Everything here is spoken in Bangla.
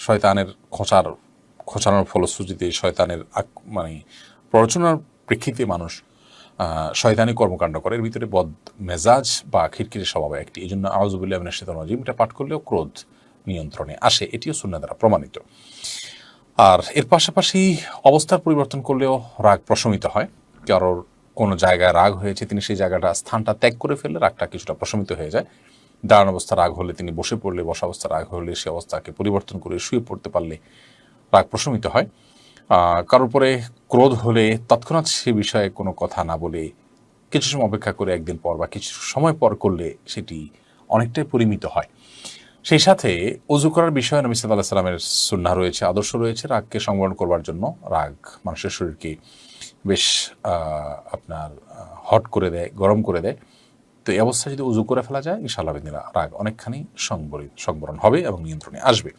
শয়তানের খোঁচানোর ফলশ্রুতিতে শয়তানের মানে প্ররোচনার প্রেক্ষিতে মানুষ শয়তানি কর্মকাণ্ড করে, এর ভিতরে বদ মেজাজ বা খিরখিরে স্বভাব একটি। এই জন্য আউযুবিল্লাহি মিনাশ শাইতানির রাজিম এটা পাঠ করলেও ক্রোধ নিয়ন্ত্রণে আসে, এটিও সুন্নাহ দ্বারা প্রমাণিত। আর এর পাশাপাশি অবস্থার পরিবর্তন করলেও রাগ প্রশমিত হয়। কারোর কোনো জায়গায় রাগ হয়েছে, তিনি সেই জায়গাটা স্থানটা ত্যাগ করে ফেললে রাগটা কিছুটা প্রশমিত হয়ে যায়। দাঁড়ানো অবস্থা রাগ হলে তিনি বসে পড়লে, বসা অবস্থা রাগ হলে সে অবস্থাকে পরিবর্তন করে শুয়ে পড়তে পারলে রাগ প্রশমিত হয়। কারোর উপরে ক্রোধ হলে তৎক্ষণাৎ সে বিষয়ে কোনো কথা না বলে কিছু সময় অপেক্ষা করে একদিন পর বা কিছু সময় পর করলে সেটি অনেকটাই পরিমিত হয়। সেই সাথে অজু করার বিষয়ে নবী সাল্লাল্লাহু আলাইহি ওয়াসাল্লামের সুন্নাহ রয়েছে, আদর্শ রয়েছে রাগকে সংবরণ করবার জন্য। রাগ মানুষের শরীরকে বেশ আপনার হট করে দেয়, গরম করে দেয়। তো এই অবস্থায় যদি উজু করে ফেলা যায় ইনশাআল্লাহ রাগ অনেকখানি সংবরণ হবে এবং নিয়ন্ত্রণে আসবে।